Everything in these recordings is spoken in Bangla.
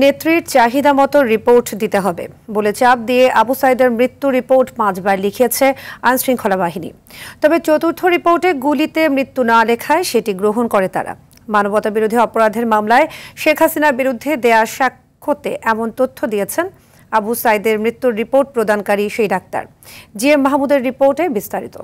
নেত্রীর চাহিদা মতো রিপোর্ট দিতে হবে বলে চাপ দিয়ে আবু সাইদের মৃত্যু রিপোর্ট 5 বার লিখেছে আইনশৃঙ্খলা বাহিনী। তবে চতুর্থ রিপোর্টে গুলিতে মৃত্যু না লেখায় সেটি গ্রহণ করে তারা। মানবতা বিরোধী অপরাধের মামলায় শেখ হাসিনার বিরুদ্ধে দেয়া সাক্ষ্যতে এমন তথ্য দিয়েছেন আবু সাইদের মৃত্যুর রিপোর্ট প্রদানকারী সেই ডাক্তার। জিএম মাহমুদের রিপোর্টে বিস্তারিত।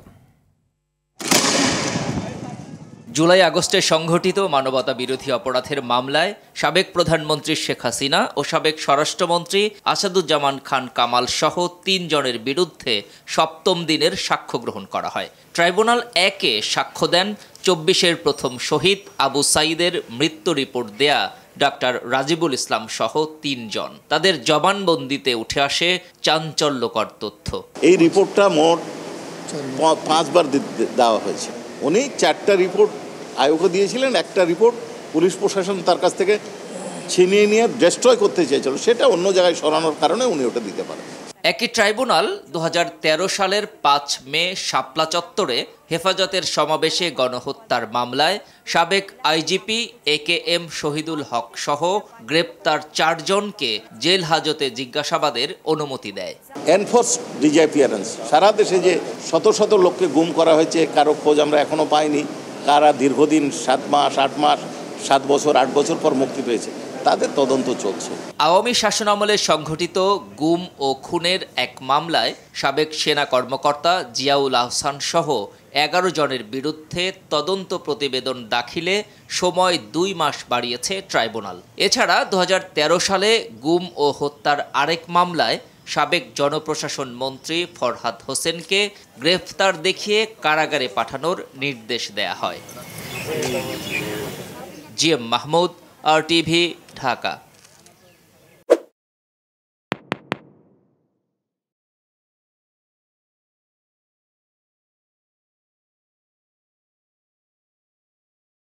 জুলাই আগস্টে সংঘটিত মানবতা বিরোধী অপরাধের মামলায় সাবেক প্রধানমন্ত্রী শেখ হাসিনা ও সাবেক স্বরাষ্ট্রমন্ত্রী আসাদুজ্জামান খান কামাল সহ 3 জনের বিরুদ্ধে 7ম দিনের সাক্ষ্য গ্রহণ করা হয়। ট্রাইব্যুনাল 1-এ সাক্ষ্য দেন 24-এর প্রথম শহীদ আবু সাইদের মৃত্যু রিপোর্ট দেয়া ডাক্তার রাজিবুল ইসলাম সহ 3 জন। তাদের জবানবন্দিতে উঠে আসে চাঞ্চল্যকর তথ্য। এই রিপোর্টটা মোট 5 বার দেওয়া হয়েছে। উনি 4টা রিপোর্ট আয়োগকে দিয়েছিলেন, একটা রিপোর্ট পুলিশ প্রশাসন তার কাছ থেকে ছিনিয়ে নিয়ে ডেস্ট্রয় করতে চেয়েছিল, সেটা অন্য জায়গায় সরানোর কারণে উনি ওটা দিতে পারেন। একই ট্রাইব্যুনাল 2013 সালের 5 মে শাপলা চত্বরে হেফাজতের সমাবেশে গণহত্যার মামলায় সাবেক আইজিপি AKM শহীদুল হক সহ গ্রেপ্তার 4 জনকে জেল হাজতে জিজ্ঞাসাবাদের অনুমতি দেয়। এনফোর্সড ডিসঅ্যাপিয়ারেন্স, সারা দেশে যে শত শত লোককে গুম করা হয়েছে, কারো খোঁজ আমরা এখনো পাইনি, কারা দীর্ঘদিন 7 মাস 8 মাস 7 বছর 8 বছর পর মুক্তি পেয়েছে, তাদের তদন্ত চলছে। আওয়ামী শাসনামলে সংঘটিত গুম ও খুনের এক মামলায় সাবেক সেনা কর্মকর্তা জিয়াউল আহসান সহ 11 জনের বিরুদ্ধে তদন্ত প্রতিবেদন দাখিলে সময় 2 মাস বাড়িয়েছে ট্রাইব্যুনাল। এছাড়া 2013 সালে গুম ও হত্যার আরেক মামলায় সাবেক জনপ্রশাসন মন্ত্রী ফরহাদ হোসেনকে গ্রেফতার দেখিয়ে কারাগারে পাঠানোর নির্দেশ দেয়া হয়। GM Mahmud, RTV, Dhaka.